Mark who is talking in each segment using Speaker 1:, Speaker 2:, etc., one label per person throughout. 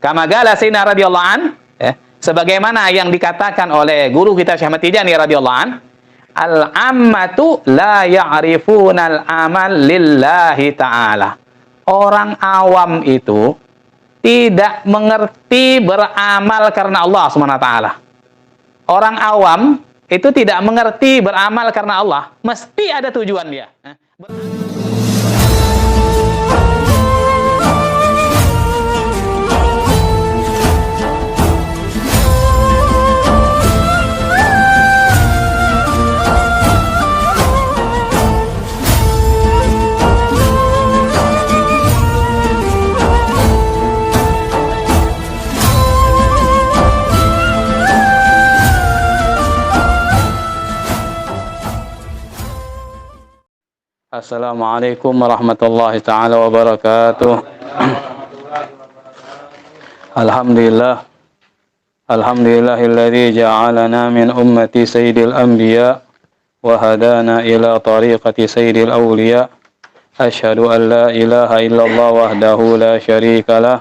Speaker 1: Kama qala Sayyidina radhiyallahu an, sebagaimana yang dikatakan oleh guru kita Syekh Ahmad Tijani radhiyallahu an, al-ammatu la ya'rifunal amal lillahi ta'ala. Orang awam itu tidak mengerti beramal karena Allah Subhanahu wa taala. Orang awam itu tidak mengerti beramal karena Allah, mesti ada tujuan dia. Assalamualaikum warahmatullahi ta'ala wabarakatuh. Alhamdulillah. Alhamdulillahilladzi ja'alana min ummati sayyidil anbiya wa hadana ila tariqati sayyidil awliya. Asyhadu an la ilaha illallah wahdahu la syarika lah.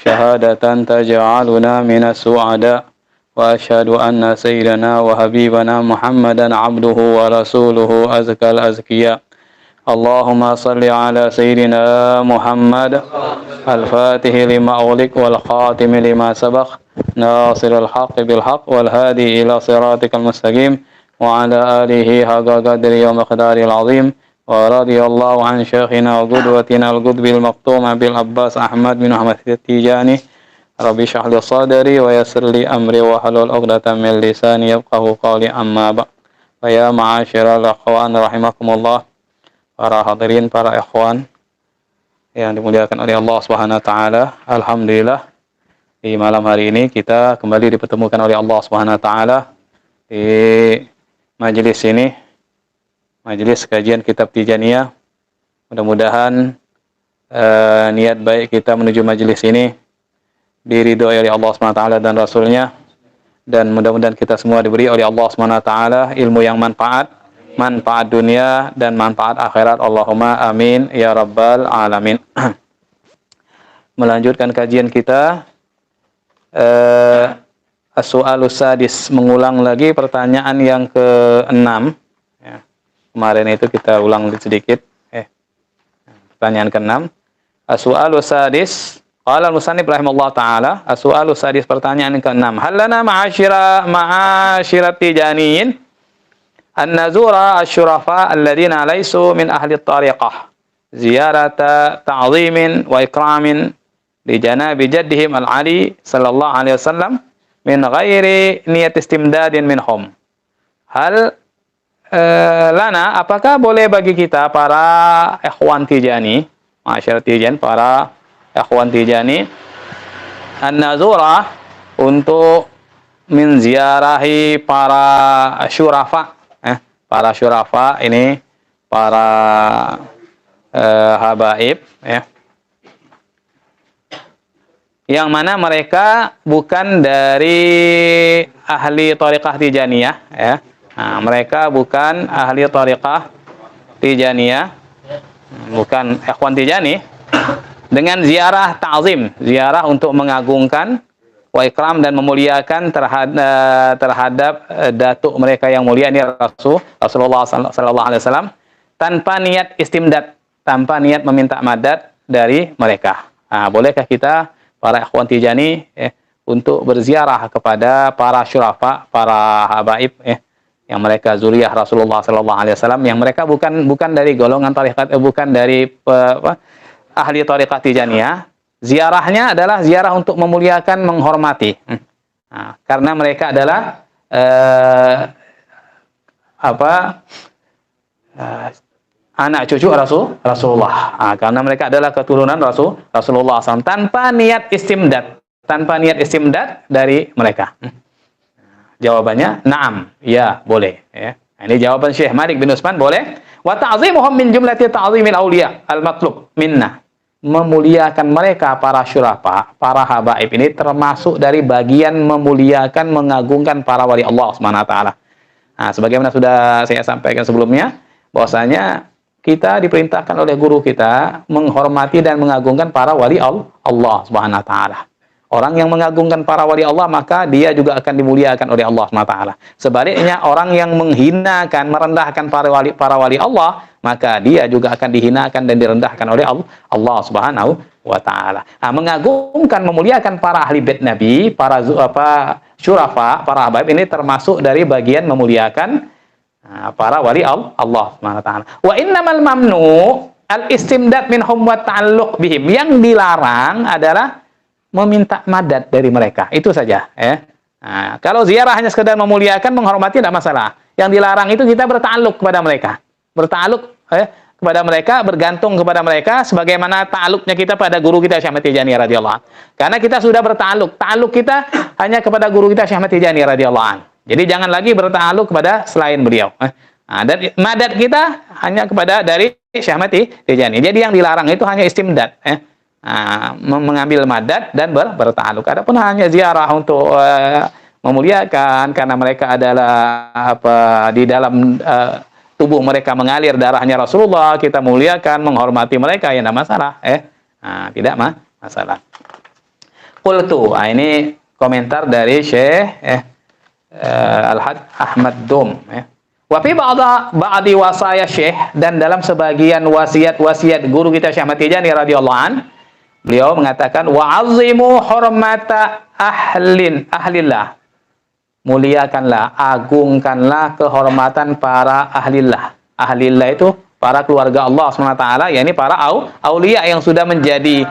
Speaker 1: Syahadatan taj'aluna minas su'ada. Wa asyhadu anna sayyidana wa habibana Muhammadan abduhu wa rasuluhu azkal azkiya. Allahumma salli ala Sayyidina Muhammad al-Fatih lima ulik wal khatim lima sabaq nasirul haqq bil haqq wal hadi ila siratikal mustaqim wa ala alihi haqa qadri wa miqdaril azim wa radiyallahu an syekhina wa qudwatina al-qudbil maktum bil Abbas Ahmad bin Ahmad Tijani rabbi shrah li sadri wa yassir li amri wa halul 'uqdatam min lisani yafqahu qawli amma ba wa ya ma'asyiral akhwan rahimakumullah. Para hadirin, para ikhwan yang dimuliakan oleh Allah Subhanahu wa taala, alhamdulillah di malam hari ini kita kembali dipertemukan oleh Allah Subhanahu wa taala di majelis ini, majelis kajian kitab Tijaniyah. Mudah-mudahan niat baik kita menuju majelis ini diridhoi oleh Allah Subhanahu wa taala dan Rasulnya, dan mudah-mudahan kita semua diberi oleh Allah Subhanahu wa taala ilmu yang manfaat dunia dan manfaat akhirat. Allahumma amin ya rabbal alamin. Melanjutkan kajian kita, as-su'alus sadis, mengulang lagi pertanyaan yang ke-6 ya. Kemarin itu kita ulang sedikit pertanyaan ke-6. As-su'alus sadis, qala al-musannif rahimahullah taala, as-su'alus sadis, pertanyaan yang ke-6, hal lana ma'asyirat tijaniyin an nazura asy-syurafa alladziina laysu min ahli at-tariqah ziyarata ta'zimin wa ikramin li janabi jaddihim al-ali sallallahu alaihi wasallam min ghairi niyat istimdadin minhum. Hal lana, apakah boleh bagi kita para ikhwan Tijani, ma'asyirat Tijan, para ikhwan Tijani, an nazura, untuk menziarahi para syurafa. Para syurafa ini para habaib ya, yang mana mereka bukan dari ahli thariqah Tijaniyah ya. Nah, mereka bukan ahli thariqah Tijaniyah, bukan ikhwan Tijani, dengan ziarah ta'zim, ziarah untuk mengagungkan, wa ikram, dan memuliakan terhadap datuk mereka yang mulia, ini Rasulullah sallallahu alaihi wasallam, tanpa niat istimdad, tanpa niat meminta madad dari mereka. Nah, bolehkah kita para ikhwan Tijani untuk berziarah kepada para syurafa, para habaib yang mereka zuriyah Rasulullah sallallahu alaihi wasallam, yang mereka bukan dari golongan tarekat, bukan dari ahli tarekat Tijaniyah. Ziarahnya adalah ziarah untuk memuliakan, menghormati. Nah, karena mereka adalah anak cucu Rasulullah. Nah, karena mereka adalah keturunan Rasulullah SAW, tanpa niat istimdad dari mereka. Jawabannya na'am, ya boleh ya. Nah, ini jawaban Syekh Malik bin Utsman, boleh. Wa ta'zimuhum min jumlati ta'zimil auliya al-matlub minna. Memuliakan mereka para syurafa, para habaib ini termasuk dari bagian memuliakan, mengagungkan para wali Allah Subhanahu wa taala. Nah, sebagaimana sudah saya sampaikan sebelumnya, bahwasanya kita diperintahkan oleh guru kita menghormati dan mengagungkan para wali Allah Subhanahu wa taala.
Speaker 2: Orang yang mengagungkan para wali Allah, maka dia juga akan dimuliakan oleh Allah SWT. Sebaliknya, orang yang menghinakan, merendahkan para wali Allah, maka dia juga akan dihinakan dan direndahkan oleh Allah Subhanahu wa Ta'ala. Nah, mengagungkan, memuliakan para ahli bait Nabi, para syurafa, para habaib, ini termasuk dari bagian memuliakan para wali Allah SWT. Wa innamal mamnu al-istimdad minhum wa ta'alluq bihim. Yang dilarang adalah meminta madad dari mereka, itu saja. Nah, kalau ziarah hanya sekedar memuliakan, menghormati, tidak masalah. Yang dilarang itu kita bertakluk kepada mereka, kepada mereka, bergantung kepada mereka, sebagaimana ta'aluknya kita pada guru kita Syekh Ahmad Tijani radhiyallahu anhu. Karena kita sudah bertakluk, takluk kita hanya kepada guru kita Syekh Ahmad Tijani radhiyallahu anhu. Jadi jangan lagi bertakluk kepada selain beliau. Dan madad kita hanya kepada dari Syekh Ahmad Tijani. Jadi yang dilarang itu hanya istimdad, mengambil madad dan bertakluk. Adapun hanya ziarah untuk memuliakan karena mereka adalah di dalam tubuh mereka mengalir darahnya Rasulullah, kita muliakan, menghormati mereka, ya tidak masalah. Tidak masalah. Qultu, ini komentar dari Syekh Al-Hajj Ahmad Dum. Wa fi ba'di wasaya Syekh, dan dalam sebagian wasiat-wasiat guru kita Syekh Ahmad Tijani radhiyallahu an, beliau mengatakan wa'azimu hurmata ahlillah. Muliakanlah, agungkanlah kehormatan para ahlillah. Ahlillah itu para keluarga Allah SWT, yakni para aulia yang sudah menjadi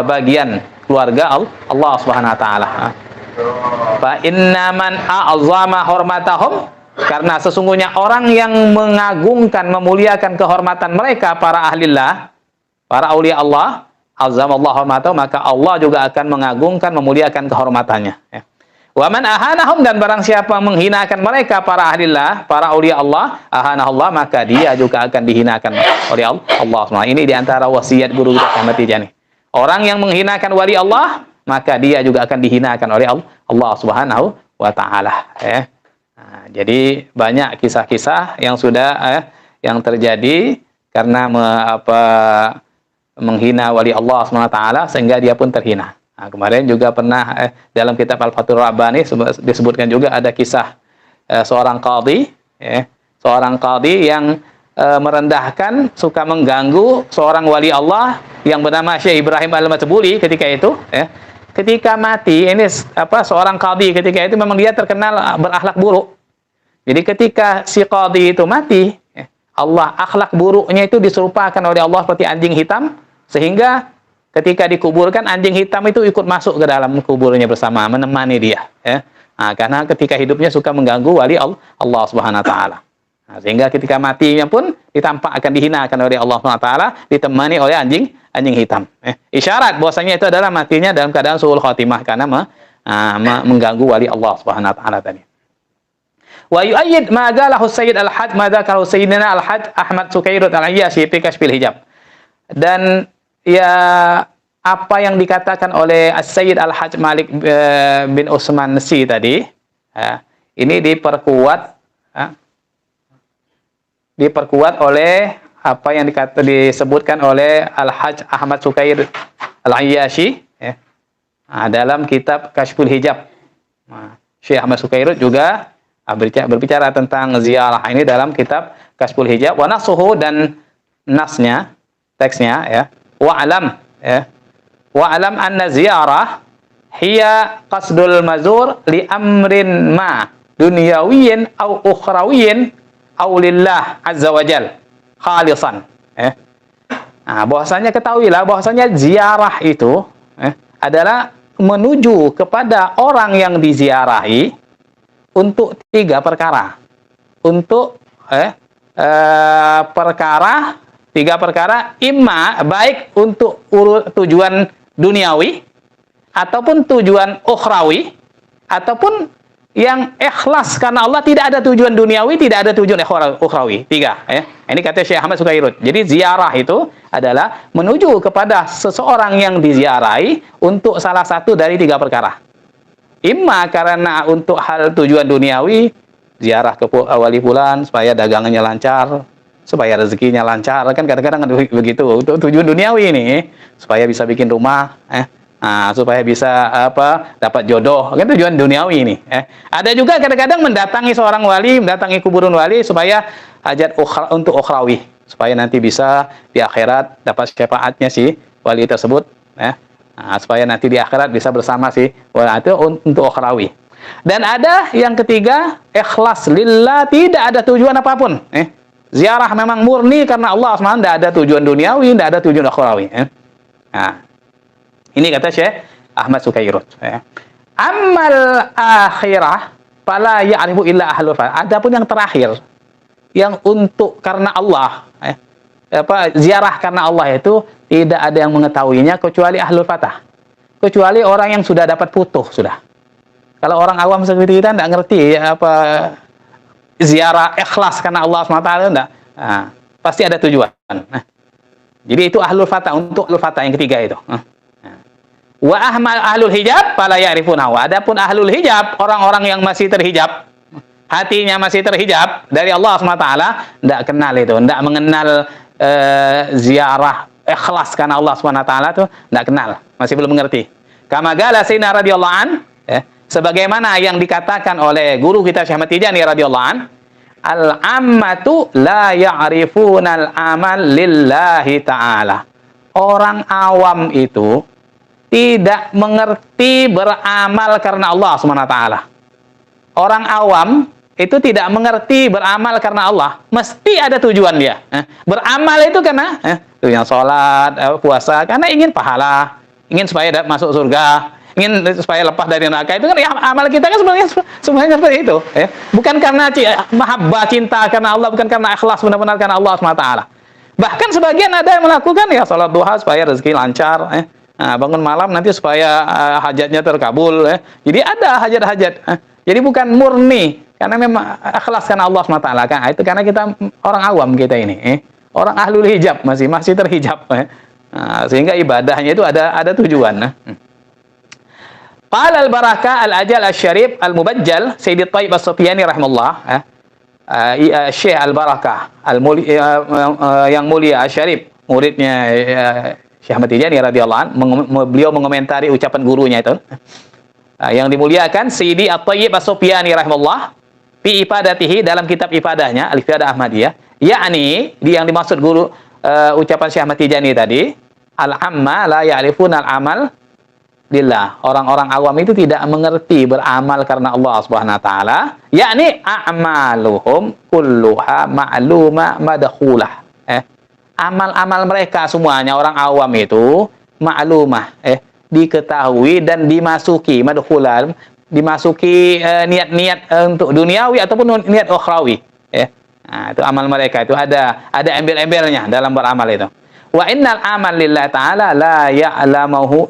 Speaker 2: bagian keluarga Allah SWT. Fa inna man a'zama hormatahum, karena sesungguhnya orang yang mengagungkan, memuliakan kehormatan mereka, para ahlillah, para aulia Allah, azamallahu hormatahum, maka Allah juga akan mengagungkan, memuliakan kehormatannya. Wa man ahanahum, dan barang siapa menghinakan mereka, para ahlillah, para aulia Allah, ahanahullah, maka dia juga akan dihinakan oleh Allah. Ini diantara wasiat guru kita Ahmad Tijani. Orang yang menghinakan wali Allah, maka dia juga akan dihinakan oleh Allah Subhanahu wa Ta'ala. Jadi banyak kisah-kisah yang sudah yang terjadi karena menghina wali Allah Subhanahu wa Ta'ala sehingga dia pun terhina. Nah, kemarin juga pernah dalam kitab Al-Fathur Rabbani disebutkan juga ada kisah seorang qadhi yang merendahkan, suka mengganggu seorang wali Allah yang bernama Syekh Ibrahim Al-Matbuli ketika itu. Ketika mati, ini seorang qadhi ketika itu memang dia terkenal berakhlak buruk. Jadi ketika si qadhi itu mati, Allah akhlak buruknya itu diserupakan oleh Allah seperti anjing hitam, sehingga ketika dikuburkan, anjing hitam itu ikut masuk ke dalam kuburnya bersama, menemani dia. Karena ketika hidupnya suka mengganggu wali Allah Subhanahu wa Ta'ala. Sehingga ketika matinya pun ditampak akan dihinakan oleh Allah Subhanahu wa Ta'ala, ditemani oleh anjing hitam. Isyarat bahwasanya itu adalah matinya dalam keadaan su'ul khatimah karena mengganggu wali Allah Subhanahu wa Ta'ala tadi. Wa yu'ayyid ma qalahu Sayyid Al-Hajj ma dzakarahu Sayyidina Al-Hajj Ahmad Sukairut Al-Ayyashi fi Kashfil Hijab. Dan ya apa yang dikatakan oleh Sayyid Al-Hajj Malik bin Utsman Nasi tadi, ini diperkuat oleh apa yang disebutkan oleh Al-Hajj Ahmad Sukair Al-Ayyashi dalam kitab Kashful Hijab. Syekh Ahmad Sukairut juga berbicara tentang ziarah ini dalam kitab Kashful Hijab. Wa nasuhu, dan nasnya, teksnya, wa'alam anna ziyarah hiya qasdul mazur li amrin ma dunyawiyyin au ukhrawiyyin au lillah azza wajal khalisan. Bahwasanya ketahuilah bahwasanya ziarah itu adalah menuju kepada orang yang diziarahi untuk 3 perkara. Untuk 3 perkara, imma baik untuk tujuan duniawi ataupun tujuan ukhrawi, ataupun yang ikhlas karena Allah, tidak ada tujuan duniawi, tidak ada tujuan ukhrawi. 3. Ini kata Syekh Ahmad Sukairut. Jadi ziarah itu adalah menuju kepada seseorang yang diziarahi untuk salah satu dari 3 perkara. Imma karena untuk hal tujuan duniawi, ziarah ke wali fulan supaya dagangannya lancar, supaya rezekinya lancar, kan kadang-kadang begitu. Untuk tujuan duniawi ini, supaya bisa bikin rumah, supaya bisa dapat jodoh, kan tujuan duniawi ini. Ada juga kadang-kadang mendatangi seorang wali, mendatangi kuburan wali supaya hajat untuk ukhrawi, supaya nanti bisa di akhirat dapat syafaatnya si wali tersebut, supaya nanti di akhirat bisa bersama si wali itu untuk ukhrawi. Dan ada yang ketiga, ikhlas lillah, tidak ada tujuan apapun. Ziarah memang murni karena Allah SWT, tidak ada tujuan duniawi, tidak ada tujuan ukhrawi. Ini kata Syekh Ahmad Sukairut. Amal akhirah fala ya'rifu illa ahlul fatah. Adapun yang terakhir, yang untuk karena Allah, ziarah karena Allah itu tidak ada yang mengetahuinya kecuali ahlul fatah. Kecuali orang yang sudah dapat futuh sudah. Kalau orang awam seperti kita tidak ngerti ziarah ikhlas karena Allah SWT enggak. Pasti ada tujuan. Jadi itu ahlul fatah, untuk ahlul fatah yang ketiga itu. Wa ahlul hijab fala ya'rifunahu. Adapun ahlul hijab, orang-orang yang masih terhijab, hatinya masih terhijab dari Allah SWT, tidak kenal itu, tidak mengenal ziarah ikhlas karena Allah SWT itu, tidak kenal, masih belum mengerti. Kama qala Sayyidina radhiyallahu an, sebagaimana yang dikatakan oleh guru kita Syekh Ahmad Tijani radhiyallahu an, al-ammatu la ya'rifunal amal lillahi ta'ala. Orang awam itu tidak mengerti beramal karena Allah SWT. Orang awam itu tidak mengerti beramal karena Allah. Mesti ada tujuan dia. Beramal itu karena yang sholat, puasa, karena ingin pahala, ingin supaya masuk surga, ingin supaya lepas dari neraka. Itu kan ya, amal kita kan sebenarnya seperti itu. Bukan karena mahabbah, cinta karena Allah, bukan karena ikhlas benar-benar karena Allah SWT. Bahkan sebagian ada yang melakukan ya sholat duha supaya rezeki lancar, bangun malam nanti supaya hajatnya terkabul. Jadi ada hajat-hajat. Jadi bukan murni karena memang ikhlas karena Allah SWT kan. Itu karena kita orang awam kita ini. Orang ahlul hijab masih terhijab. Sehingga ibadahnya itu ada tujuan. Qala al-Barakah al-Ajal al-Syarif al-Mubajjal Sayyidi Thayyib as-Sufyani rahimahullah. Syekh al-Barakah yang mulia Syarif, muridnya Syekh Ahmad Tijani radhiyallahu anhu, beliau mengomentari ucapan gurunya itu, yang dimuliakan Sayyidi At-Thayyib As-Sufyani rahimahullah fi ifadatihi, dalam kitab ibadahnya Al-Ifadah Ahmadiyah, yakni yang dimaksud guru ucapan Syekh Ahmad Tijani tadi, al-amma la ya'rifuna al-amal lillah. Orang-orang awam itu tidak mengerti beramal karena Allah Subhanahu wa taala, yakni a'maluhum kulluha ma'luma madkhulah. Amal-amal mereka semuanya orang awam itu ma'lumah, diketahui dan dimasuki, madkhulah, dimasuki niat-niat untuk duniawi ataupun niat ukhrawi. Itu amal mereka itu ada embel-embelnya dalam beramal itu. Wa innal amal lillah ta'ala la ya'lamuhu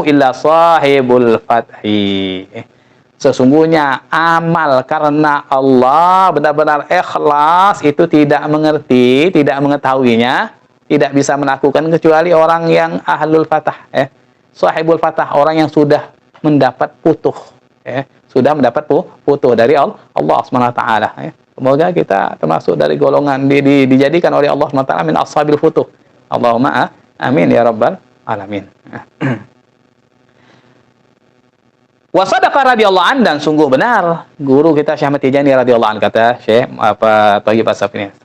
Speaker 2: illa sahibul fathi. Sesungguhnya amal karena Allah benar-benar ikhlas itu tidak mengerti, tidak mengetahuinya, tidak bisa melakukan kecuali orang yang ahlul fatah, sahibul fatah, orang yang sudah mendapat futuh, sudah mendapat futuh dari Allah SWT. Semoga kita termasuk dari golongan dijadikan oleh Allah SWT min ashabil futuh. Allahumma amin ya rabbal alamin. Wa sadaqa radhiyallahu an, dan sungguh benar guru kita Syekh Ahmad Tijani radhiyallahu an, kata Syekh Thayyib As-Sufyani.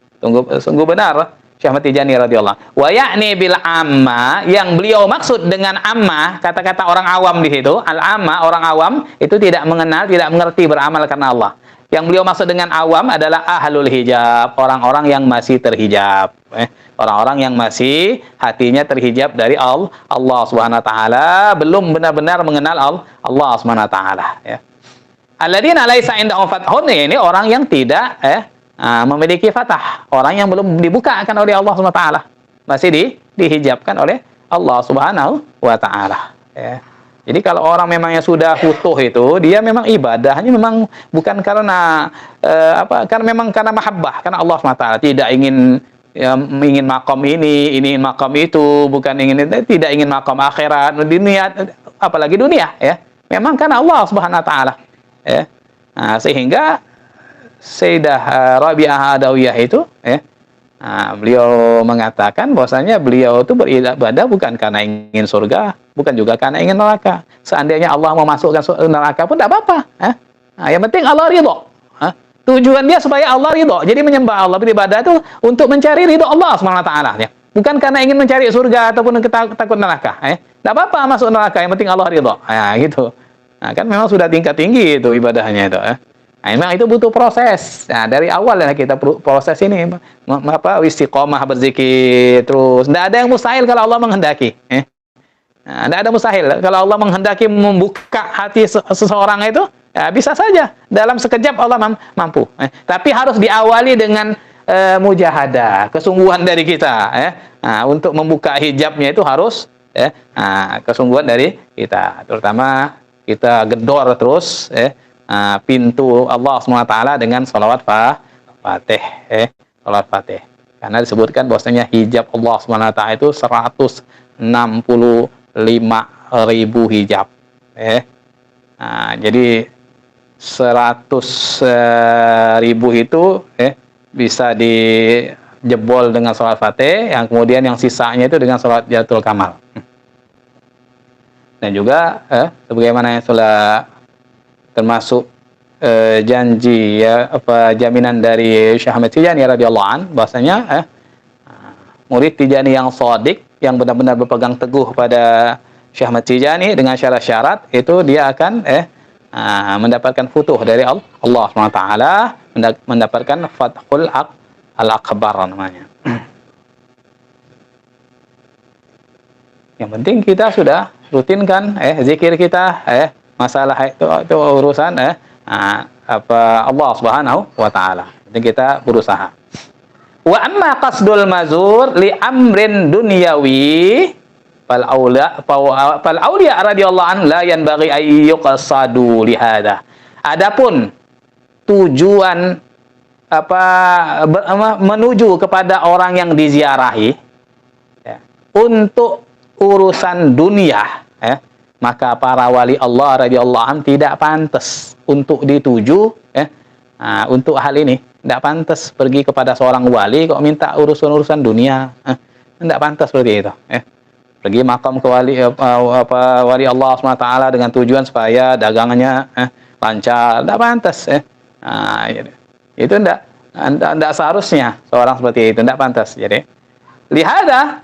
Speaker 2: Sungguh benar Syekh Ahmad Tijani radhiyallahu an. Wa ya'ni bil amma, yang beliau maksud dengan amma, kata-kata orang awam di situ, al-amma, orang awam itu tidak mengenal, tidak mengerti beramal karena Allah. Yang beliau maksud dengan awam adalah ahlul hijab, orang-orang yang masih terhijab. Orang-orang yang masih hatinya terhijab dari Allah Subhanahu wa taala, belum benar-benar mengenal Allah Subhanahu wa taala, Alladzina laisa indahum fathun, ini orang yang tidak memiliki fatah, orang yang belum dibukakan oleh Allah Subhanahu wa taala, masih dihijabkan oleh Allah Subhanahu wa taala, Jadi kalau orang memangnya sudah futuh itu, dia memang ibadahnya memang bukan karena karena memang karena mahabbah, karena Allah SWT, tidak ingin makom ini ingin makom itu, bukan tidak ingin makom akhirat, dunia, apalagi dunia, memang karena Allah Subhanahu wa taala, sehingga Sayyidah Rabi'ah Adawiyah itu Beliau mengatakan bahwasanya beliau itu beribadah bukan karena ingin surga, bukan juga karena ingin neraka. Seandainya Allah mau masukkan neraka pun tidak apa-apa. Yang penting Allah ridho. Tujuan dia supaya Allah ridho. Jadi menyembah Allah, beribadah itu untuk mencari ridho Allah SWT. Ya. Bukan karena ingin mencari surga ataupun takut neraka. Tidak apa-apa masuk neraka, yang penting Allah ridho. Gitu. Kan memang sudah tingkat tinggi itu ibadahnya itu. Memang itu butuh proses. Dari awal ya kita proses ini istiqomah berzikir terus. Tidak ada yang mustahil kalau Allah menghendaki. Tidak ada mustahil kalau Allah menghendaki membuka hati seseorang itu, ya bisa saja dalam sekejap Allah mampu. Tapi harus diawali dengan mujahadah, kesungguhan dari kita. Untuk membuka hijabnya itu harus kesungguhan dari kita. Terutama kita gedor terus pintu Allah SWT dengan sholawat Fatih. Sholawat Fatih. Karena disebutkan bahwasanya hijab Allah SWT itu 165.000 hijab. Jadi 100.000 itu bisa dijebol dengan sholawat Fatih, yang kemudian yang sisanya itu dengan sholawat Jalatul Kamal. Dan juga sebagaimana yang sudah termasuk janji jaminan dari Syekh Ahmad Tijani radhiyallahu an, bahwasanya murid Tijani yang shadiq, yang benar-benar berpegang teguh pada Syekh Ahmad Tijani dengan syarat-syarat itu, dia akan mendapatkan futuh dari Allah SWT, mendapatkan Fathul Al-Akbar namanya. Yang penting kita sudah rutinkan zikir kita, masalah itu urusan Allah Subhanahu wa taala. Jadi kita berusaha. Wa amma qasdul mazur li amrin dunyawi fal auliya radhiyallahu an la yanbaghi ay yuqsadu li hada. Adapun tujuan menuju kepada orang yang diziarahi untuk urusan dunia, maka para wali Allah radhiyallahu anhum tidak pantas untuk dituju untuk hal ini. Tidak pantas pergi kepada seorang wali kok minta urusan-urusan dunia. Tidak pantas seperti itu. Pergi makam ke wali Allah SWT dengan tujuan supaya dagangannya lancar. Tidak pantas. Itu tidak seharusnya seorang seperti itu. Tidak pantas. Jadi lihada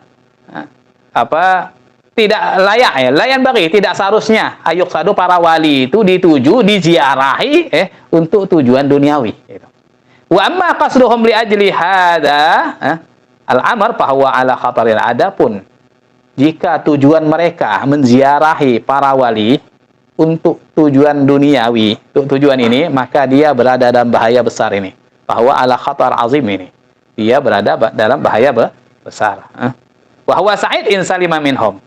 Speaker 2: tidak layak layan bagi, tidak seharusnya ayuk sadu para wali itu dituju, diziarahi untuk tujuan duniawi gitu. Wa amma qasduhum li ajli hada al-amr bahwa ala khataril. Adapun jika tujuan mereka menziarahi para wali untuk tujuan duniawi, untuk tujuan ini, maka dia berada dalam bahaya besar ini. Bahwa ala khatar azim ini, dia berada dalam bahaya besar. Wahwa sa'id in salima minhum.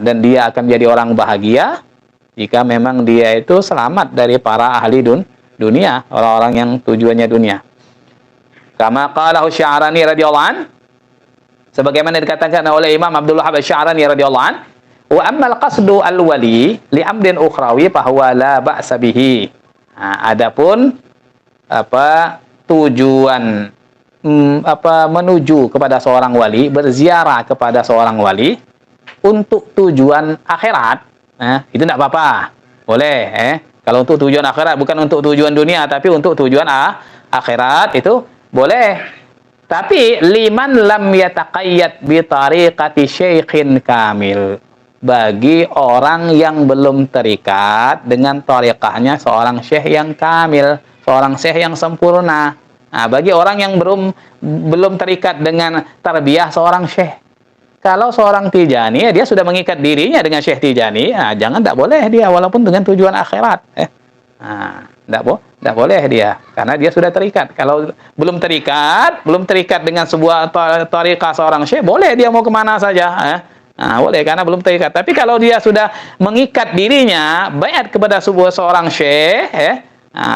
Speaker 2: Dan dia akan menjadi orang bahagia jika memang dia itu selamat dari para ahli dunia, orang-orang yang tujuannya dunia. Kama qala Sya'rani radhiyallahu an, sebagaimana dikatakan oleh Imam Abdullah Sya'rani radhiyallahu an, wa ammal qasdu al-wali li amrin ukhrawi fa huwa la ba'sa bihi. Adapun tujuan menuju kepada seorang wali, berziarah kepada seorang wali untuk tujuan akhirat, itu tidak apa-apa, boleh. Kalau untuk tujuan akhirat, bukan untuk tujuan dunia, tapi untuk tujuan akhirat, itu boleh. Tapi liman lam yataqayyad bi tariqati syaikhin kamil, bagi orang yang belum terikat dengan tariqahnya seorang syekh yang kamil, seorang syekh yang sempurna. Bagi orang yang belum terikat dengan tarbiyah seorang syekh. Kalau seorang Tijani, dia sudah mengikat dirinya dengan Syekh Tijani, jangan, tidak boleh dia, walaupun dengan tujuan akhirat. Tidak boleh dia, karena dia sudah terikat. Kalau belum terikat dengan sebuah tariqah seorang syekh, boleh dia mau kemana saja. Boleh, karena belum terikat. Tapi kalau dia sudah mengikat dirinya, baiat kepada seorang syekh,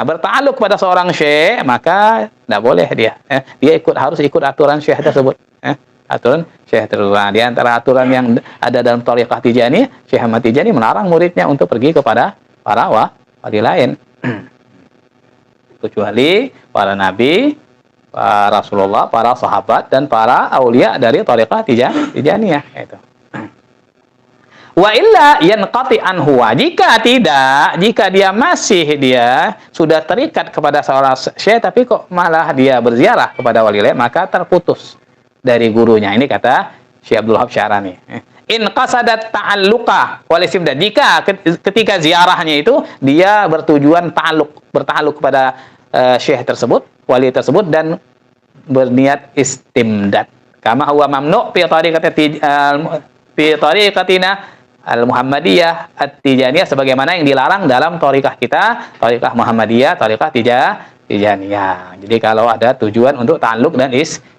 Speaker 2: bertakluk kepada seorang syekh, maka tidak boleh dia. Dia harus ikut aturan syekh tersebut. Aturan syekh tersebut. Di antara aturan yang ada dalam tariqah Tijani, Syekh Ahmad Tijani melarang muridnya untuk pergi kepada para wali lain, kecuali para nabi, para Rasulullah, para sahabat, dan para aulia dari thariqah Tijaniyah. Itu. Wa illa yanqati anhu. Jika tidak, jika dia sudah terikat kepada seorang syekh tapi kok malah dia berziarah kepada wali lain, maka terputus dari gurunya. Ini kata Syekh Abdul Wahab Syarani. In qasadat ta'alluqa wal istimdad. Jika ketika ziarahnya itu dia bertujuan berta'alluq kepada syekh tersebut, wali tersebut, dan berniat istimdad. Kama huwa mamnu' fi tariqatina Al-Muhammadiyah At-Tijaniyah, sebagaimana yang dilarang dalam thariqah kita, thariqah Muhammadiyah, thariqah Tijaniyah. Jadi kalau ada tujuan untuk ta'alluq dan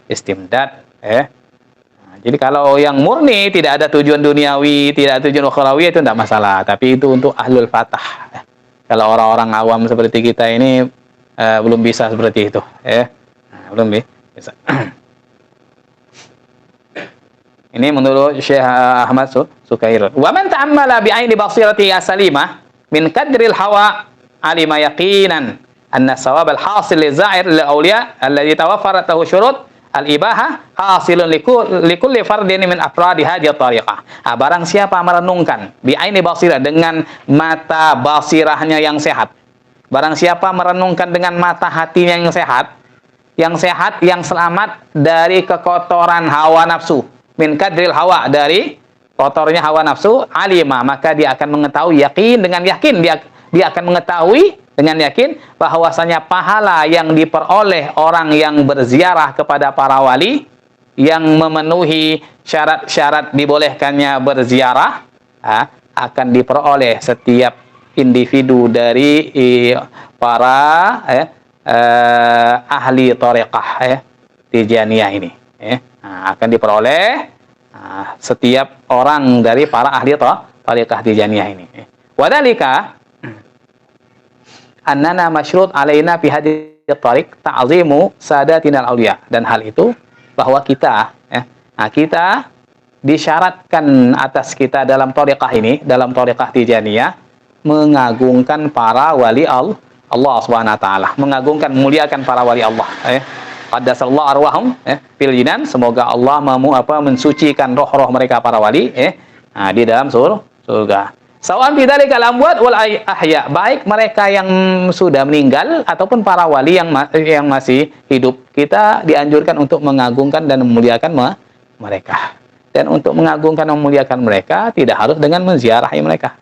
Speaker 2: istimdad, Nah, jadi kalau yang murni tidak ada tujuan duniawi, tidak ada tujuan ukhrawi, itu tidak masalah. Tapi itu untuk ahlul fatah. Kalau orang-orang awam seperti kita ini belum bisa seperti itu, Nah, belum bisa. Ini menurut Syekh Ahmad Sukairun. Wa man ta'ammala bi'aini basirati salimah min kadril hawa alima yaqinan anna sawab al-hasil li za'ir lil awliya alladhi tawaffarat lahu syurut al-ibahah hasilun likulli fardin min afradi hadhihi at-tariqah. Barang siapa merenungkan bi'aini basirah, dengan mata basirahnya yang sehat. Barang siapa merenungkan dengan mata hatinya yang sehat, yang selamat dari kekotoran hawa nafsu, min kadril hawa, dari kotornya hawa nafsu, alima, maka dia akan mengetahui, dengan yakin dia akan mengetahui dengan yakin bahwasanya pahala yang diperoleh orang yang berziarah kepada para wali yang memenuhi syarat-syarat dibolehkannya berziarah, akan diperoleh setiap individu dari para ahli thariqah Tijaniyah ini. Nah, akan diperoleh setiap orang dari para ahli thariqah Tijaniyah ini. Wadhalika annana masyrut alaina fi hadhihi thariq ta'zimu sadatinal auliya. Dan hal itu bahwa kita kita disyaratkan atas kita dalam thariqah ini, dalam thariqah Tijaniyah, mengagungkan para wali Allah Subhanahu wa taala, mengagungkan, memuliakan para wali Allah. Qaddasallahu arwahum fil jinan, semoga Allah mensucikan roh-roh mereka para wali di dalam surga. Sawan bidzalika al-amwat wal ahya, baik mereka yang sudah meninggal ataupun para wali yang masih hidup. Kita dianjurkan untuk mengagungkan dan memuliakan mereka. Dan untuk mengagungkan dan memuliakan mereka tidak harus dengan menziarahi mereka,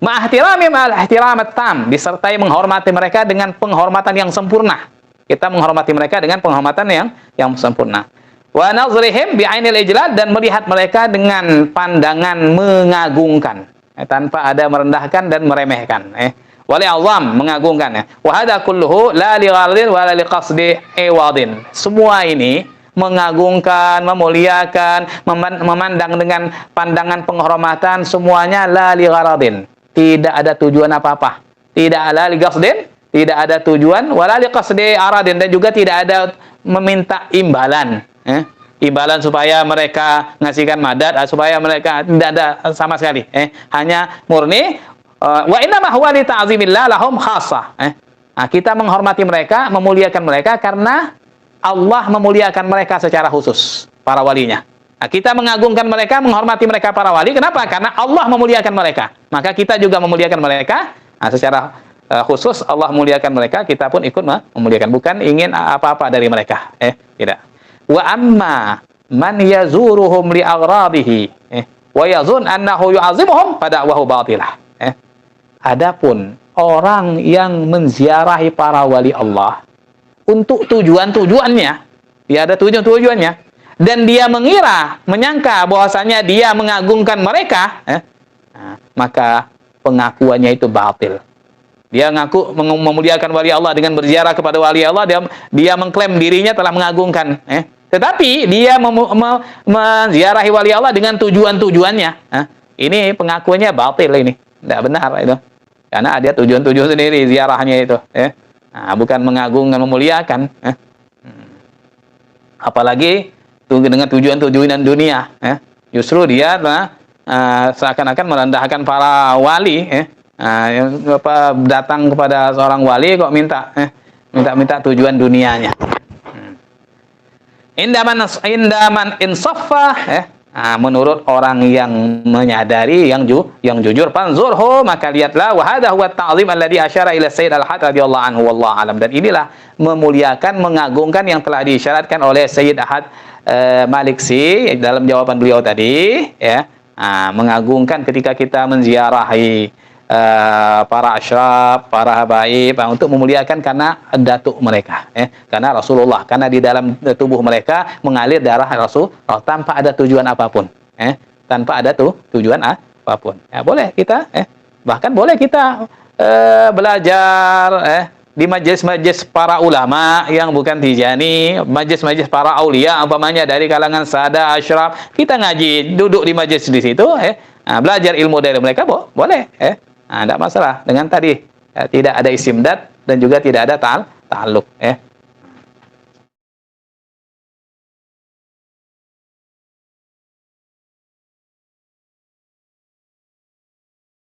Speaker 2: Ma'ahtirami ma'al-ihtiramat tam, disertai menghormati mereka dengan penghormatan yang sempurna. Kita menghormati mereka dengan penghormatan yang sempurna. Wa nazrihim bi'ainil ijlal, dan melihat mereka dengan pandangan mengagungkan, tanpa ada merendahkan dan meremehkan. Wali azam, mengagungkan. Wa hadza kulluhu la li gharadin wa la li qasdi iwadin. Semua ini mengagungkan, memuliakan, memandang dengan pandangan penghormatan, semuanya la li gharadin, tidak ada tujuan apa-apa, tidak ada li qasdin, tidak ada tujuan, wala li qasdi aradin, dan juga tidak ada meminta imbalan, imbalan supaya mereka ngasihkan madad, supaya mereka, tidak ada sama sekali, hanya murni wa inna ma huwa li ta'zimillah lahum khassah. Nah, kita menghormati mereka, memuliakan mereka karena Allah memuliakan mereka secara khusus, para walinya. Nah, kita mengagungkan mereka, menghormati mereka para wali. Kenapa? Karena Allah memuliakan mereka. Maka kita juga memuliakan mereka. Nah, secara khusus Allah memuliakan mereka, kita pun ikut memuliakan. Bukan ingin apa-apa dari mereka. Tidak. Wa amma man yazuruhum li aghradihi wa yazun annahu yu'azimuhum fada'wahu batilah. Adapun orang yang menziarahi para wali Allah untuk tujuan-tujuannya, dia ada tujuan-tujuannya, dan dia menyangka bahwasanya dia mengagungkan mereka, maka pengakuannya itu batil. Dia ngaku memuliakan wali Allah dengan berziarah kepada wali Allah, dia mengklaim dirinya telah mengagungkan, tetapi dia menziarahi wali Allah dengan tujuan-tujuannya. Ini pengakuannya batil, ini tidak benar itu, karena ada tujuan-tujuan sendiri ziarahnya itu, bukan mengagungkan, memuliakan. Apalagi dengan tujuan-tujuan dunia, justru dia seakan-akan merendahkan para wali, datang kepada seorang wali kok minta minta tujuan dunianya. Indaman insaffa, menurut orang yang menyadari, yang jujur, fanzurhu, maka lihatlah, wa hadha huwa at-ta'zim alladhi asyara ila Sayyid Al-Had radhiyallahu anhu wallahu alam. Dan inilah memuliakan, mengagungkan yang telah diisyaratkan oleh Sayyid Ahad Maliksi dalam jawaban beliau tadi, ya. Mengagungkan ketika kita menziarahi para asyraf, para habaib, untuk memuliakan karena datuk mereka, karena Rasulullah, karena di dalam tubuh mereka mengalir darah Rasulullah tanpa ada tujuan apapun, tanpa ada tujuan apapun. Ya, boleh kita, bahkan boleh kita belajar di majelis-majelis para ulama yang bukan Tijani, majelis-majelis para aulia, umpamanya dari kalangan sada, asyraf, kita ngaji, duduk di majelis di situ, belajar ilmu dari mereka, boleh, tidak masalah dengan tadi, tidak ada istimdad dan juga tidak ada ta'alluq,